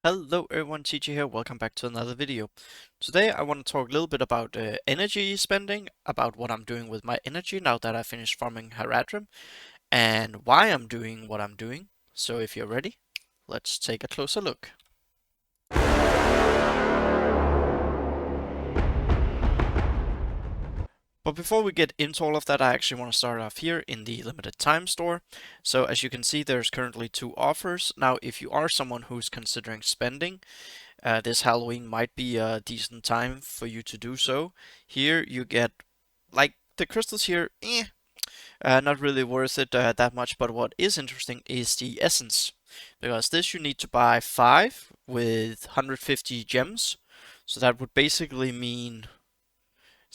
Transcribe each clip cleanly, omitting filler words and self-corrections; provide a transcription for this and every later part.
Hello everyone, TJ here. Welcome back to another video. Today I want to talk a little bit about energy spending, about what I'm doing with my energy now that I finished farming Haradrim, and why I'm doing what I'm doing. So if you're ready, let's take a closer look. But before we get into all of that, I actually want to start off here in the limited time store. So as you can see, there's currently two offers. Now, if you are someone who's considering spending, this Halloween might be a decent time for you to do so. Here you get, like, the crystals here, not really worth it that much, but what is interesting is the essence. Because this you need to buy 5 with 150 gems. So that would basically mean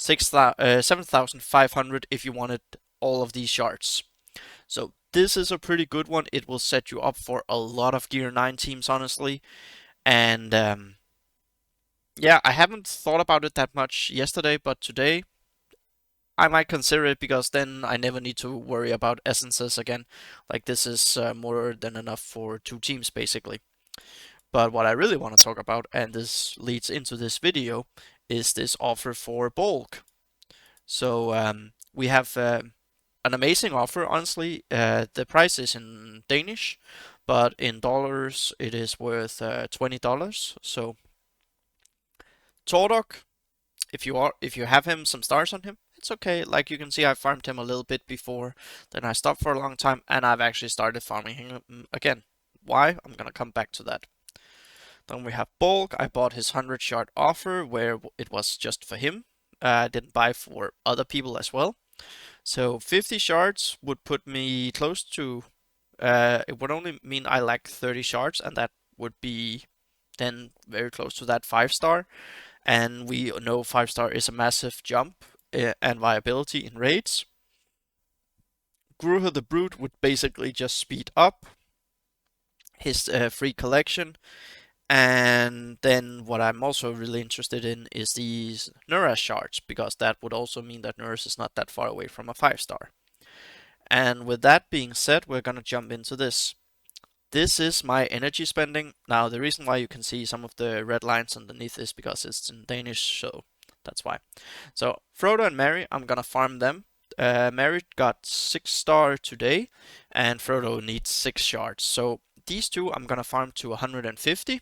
7,500 if you wanted all of these shards. So this is a pretty good one. It will set you up for a lot of Gear 9 teams, honestly. And yeah, I haven't thought about it that much yesterday, but today I might consider it because then I never need to worry about essences again. Like this is more than enough for 2 teams basically. But what I really want to talk about, and this leads into this video, is this offer for bulk. So we have an amazing offer, honestly. The price is in Danish, but in dollars it is worth $20. So Tordok, if you have him some stars on him, it's okay. Like you can see, I farmed him a little bit before, then I stopped for a long time, and I've actually started farming him again. Why? I'm gonna come back to that. Then we have Bulk. I bought his 100 shard offer where it was just for him. I didn't buy for other people as well. So 50 shards would put me close to. It would only mean I lack 30 shards, and that would be then very close to that 5-star. And we know 5-star is a massive jump and viability in raids. Gruher the Brute would basically just speed up his free collection. And then what I'm also really interested in is these Nuras shards, because that would also mean that Nuras is not that far away from a 5-star. And with that being said, we're gonna jump into this. This is my energy spending. Now, the reason why you can see some of the red lines underneath is because it's in Danish, so that's why. So, Frodo and Merry, I'm gonna farm them. Merry got 6-star today, and Frodo needs 6 shards. So, these two I'm gonna farm to 150.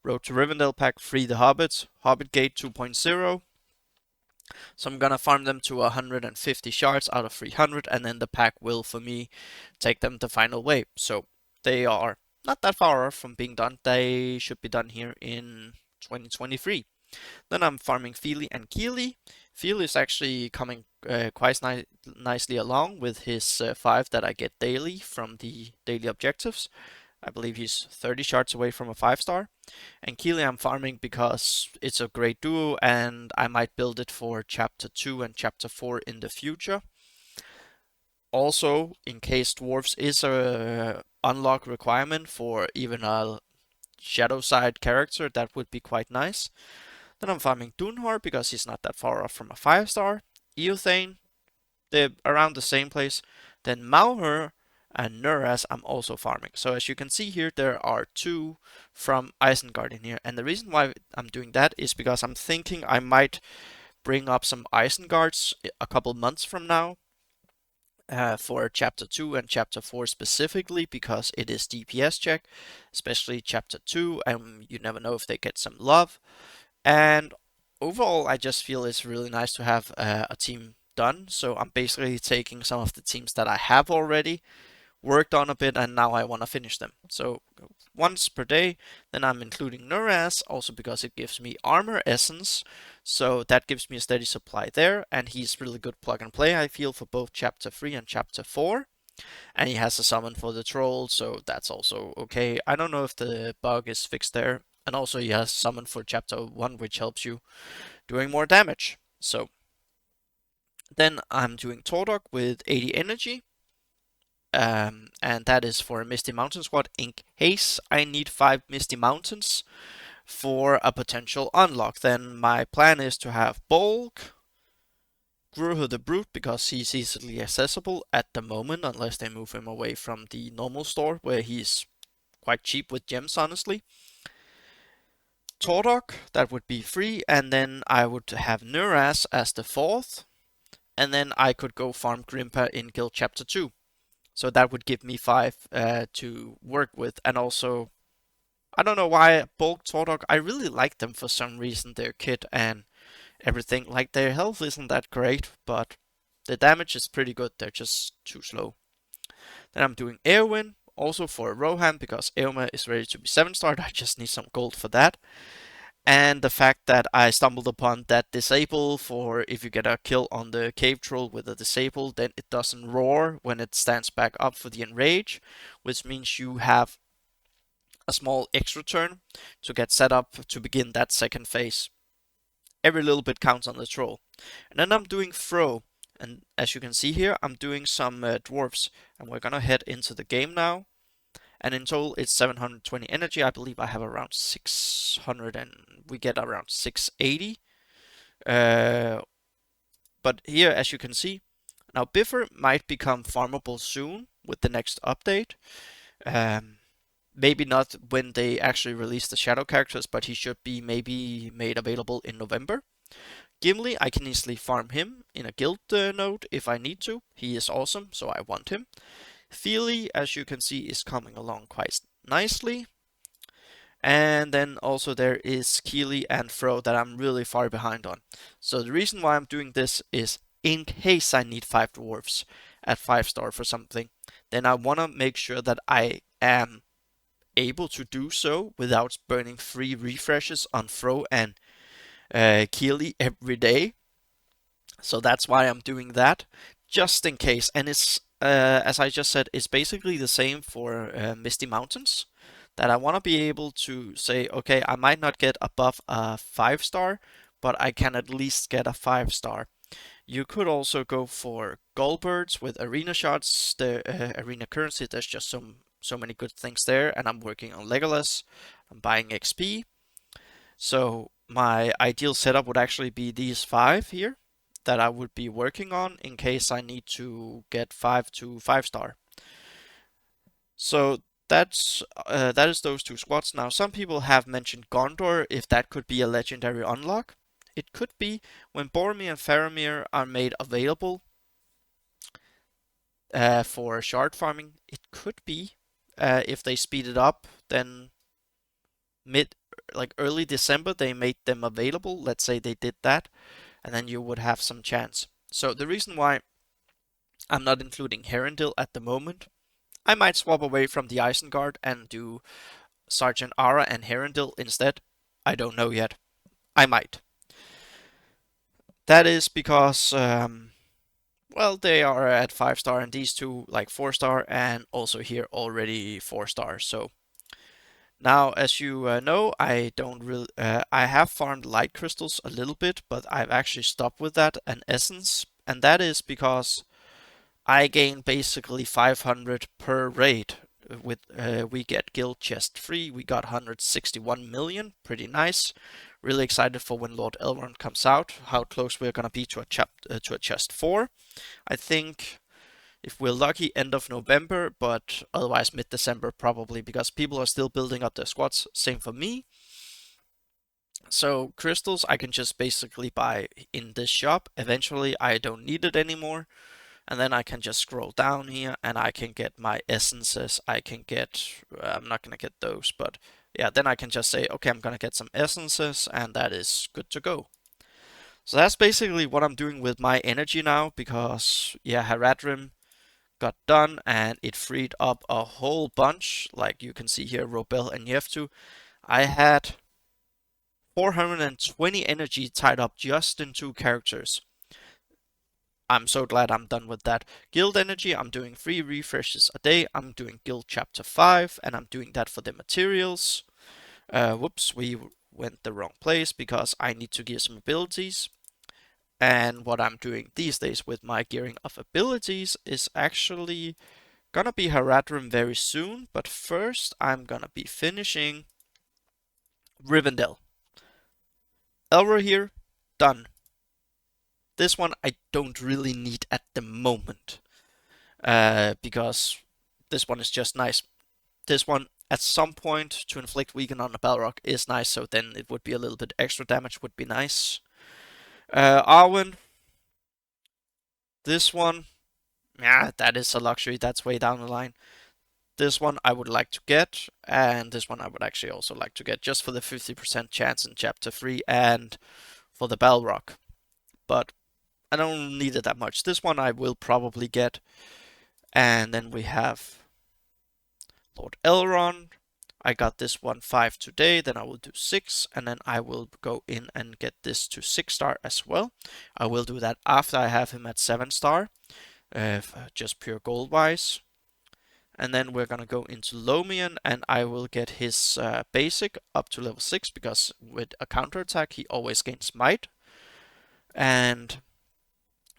Road to Rivendell pack, free the Hobbits. Hobbit Gate 2.0. So I'm gonna farm them to 150 shards out of 300, and then the pack will, for me, take them the final way. So they are not that far off from being done. They should be done here in 2023. Then I'm farming Feely and Keely. Feely is actually coming quite nicely along with his 5 that I get daily from the daily objectives. I believe he's 30 shards away from a 5-star. And Keely I'm farming because it's a great duo and I might build it for chapter 2 and chapter 4 in the future. Also, in case dwarves is a unlock requirement for even a shadow side character, that would be quite nice. Then I'm farming Dunhor because he's not that far off from a 5-star. Eothane, they're around the same place. Then Mauher and Nuras I'm also farming. So as you can see here, there are 2 from Isengard in here. And the reason why I'm doing that is because I'm thinking I might bring up some Isengards a couple months from now. For chapter 2 and chapter 4 specifically, because it is DPS check, especially chapter 2, and you never know if they get some love. And overall, I just feel it's really nice to have a team done. So I'm basically taking some of the teams that I have already worked on a bit, and now I want to finish them. So once per day, then I'm including Nuras, also because it gives me armor essence, so that gives me a steady supply there, and he's really good plug and play, I feel, for both chapter 3 and chapter 4. And he has a summon for the troll, so that's also okay. I don't know if the bug is fixed there. And also he has summon for chapter 1, which helps you doing more damage. So then I'm doing Tordok with 80 energy. And that is for a Misty Mountain squad in case I need 5 Misty Mountains for a potential unlock. Then my plan is to have Bulk, Gruher the Brute, because he's easily accessible at the moment, unless they move him away from the normal store, where he's quite cheap with gems, honestly. Tordok, that would be 3, and then I would have Nuras as the 4th, and then I could go farm Grimpa in Guild Chapter 2. So that would give me 5 to work with, and also, I don't know why, Bulk Tordok, I really like them for some reason, their kit and everything. Like, their health isn't that great, but the damage is pretty good, they're just too slow. Then I'm doing Eowyn, also for Rohan, because Eomer is ready to be 7-starred, I just need some gold for that. And the fact that I stumbled upon that disable for if you get a kill on the cave troll with a disable, then it doesn't roar when it stands back up for the enrage, which means you have a small extra turn to get set up to begin that second phase. Every little bit counts on the troll. And then I'm doing throw, and as you can see here, I'm doing some dwarfs, and we're gonna head into the game now. And in total, it's 720 energy. I believe I have around 600, and we get around 680. But here, as you can see, now Biffer might become farmable soon with the next update. Maybe not when they actually release the shadow characters, but he should be maybe made available in November. Gimli, I can easily farm him in a guild node if I need to. He is awesome, so I want him. Feely, as you can see, is coming along quite nicely. And then also there is Keely and Fro that I'm really far behind on. So the reason why I'm doing this is in case I need 5 dwarfs at 5-star for something, then I want to make sure that I am able to do so without burning 3 refreshes on Fro and Keely every day. So that's why I'm doing that, just in case. And it's, as I just said, it's basically the same for Misty Mountains. That I want to be able to say, okay, I might not get above a 5-star, but I can at least get a 5-star. You could also go for Gullbirds with arena shots, the arena currency. There's just so many good things there, and I'm working on Legolas. I'm buying XP. So my ideal setup would actually be these 5 here that I would be working on in case I need to get 5 to 5-star. So that is those 2 squads. Now some people have mentioned Gondor, if that could be a legendary unlock. It could be when Boromir and Faramir are made available for shard farming. It could be if they speed it up, then early December they made them available. Let's say they did that, and then you would have some chance. So the reason why I'm not including Herondil at the moment, I might swap away from the Isengard and do Sergeant Ara and Herondil instead. I don't know yet. I might. That is because, well, they are at 5-star and these 2 like 4-star, and also here already 4-star. So now, as you know, I don't really, I have farmed light crystals a little bit, but I've actually stopped with that and essence, and that is because I gain basically 500 per raid. With we get guild chest free. We got 161 million, pretty nice. Really excited for when Lord Elrond comes out. How close we're gonna be to a chest 4. I think if we're lucky, end of November, but otherwise mid-December probably, because people are still building up their squads. Same for me. So crystals I can just basically buy in this shop. Eventually I don't need it anymore. And then I can just scroll down here and I can get my essences. I can get, I'm not gonna get those, but yeah, then I can just say, okay, I'm gonna get some essences, and that is good to go. So that's basically what I'm doing with my energy now, because yeah, Haradrim got done and it freed up a whole bunch. Like you can see here, Robel and Yevtu. I had 420 energy tied up just in 2 characters. I'm so glad I'm done with that. Guild energy, I'm doing 3 refreshes a day. I'm doing Guild Chapter 5, and I'm doing that for the materials. Whoops, we went the wrong place because I need to gear some abilities. And what I'm doing these days with my gearing of abilities is actually gonna be Haradrim very soon, but first I'm gonna be finishing Rivendell. Elro here, done. This one I don't really need at the moment, because this one is just nice. This one at some point to inflict weaken on a Balrog is nice, so then it would be a little bit extra damage would be nice. Arwen, this one, yeah, that is a luxury, that's way down the line. This one I would like to get, and this one I would actually also like to get, just for the 50% chance in Chapter 3 and for the Balrog. But I don't need it that much. This one I will probably get. And then we have Lord Elrond. I got this one 5 today, then I will do 6, and then I will go in and get this to 6 star as well. I will do that after I have him at 7 star, just pure gold wise. And then we're gonna go into Lomian, and I will get his basic up to level 6, because with a counter attack he always gains might. And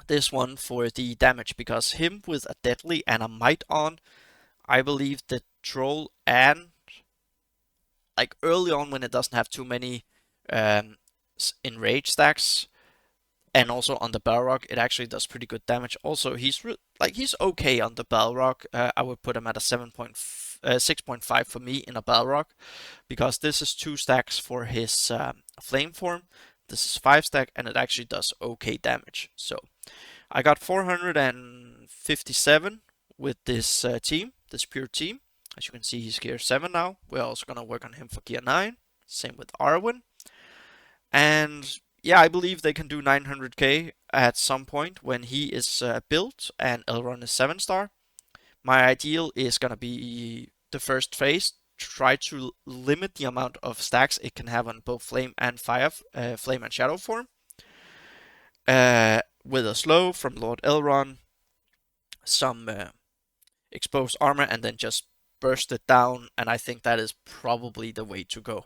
this one for the damage, because him with a deadly and a might on, I believe the troll, and like early on when it doesn't have too many enrage stacks, and also on the Balrog, it actually does pretty good damage. Also, he's okay on the Balrog. I would put him at a 6.5 for me in a Balrog, because this is 2 stacks for his flame form. This is 5 stack, and it actually does okay damage. So I got 457 with this team, this pure team. As you can see, he's gear 7 now. We're also going to work on him for gear 9. Same with Arwen. And yeah, I believe they can do 900k at some point when he is built and Elrond is 7 star. My ideal is going to be the first phase, try to limit the amount of stacks it can have on both flame and fire, flame and shadow form. With a slow from Lord Elrond, some exposed armor, and then just burst it down, and I think that is probably the way to go.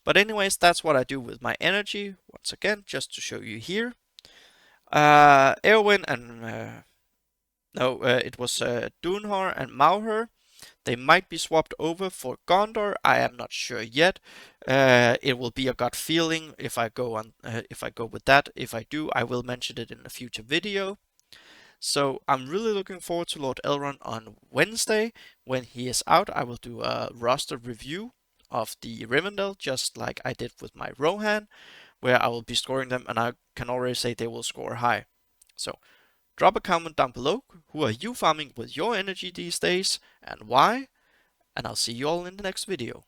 But anyways, that's what I do with my energy. Once again, just to show you here. Eowyn and it was Dunhor and Mauher. They might be swapped over for Gondor. I am not sure yet. It will be a gut feeling if I go with that. If I do, I will mention it in a future video. So I'm really looking forward to Lord Elrond on Wednesday. When he is out, I will do a roster review of the Rivendell, just like I did with my Rohan, where I will be scoring them, and I can already say they will score high. So drop a comment down below. Who are you farming with your energy these days, and why? And I'll see you all in the next video.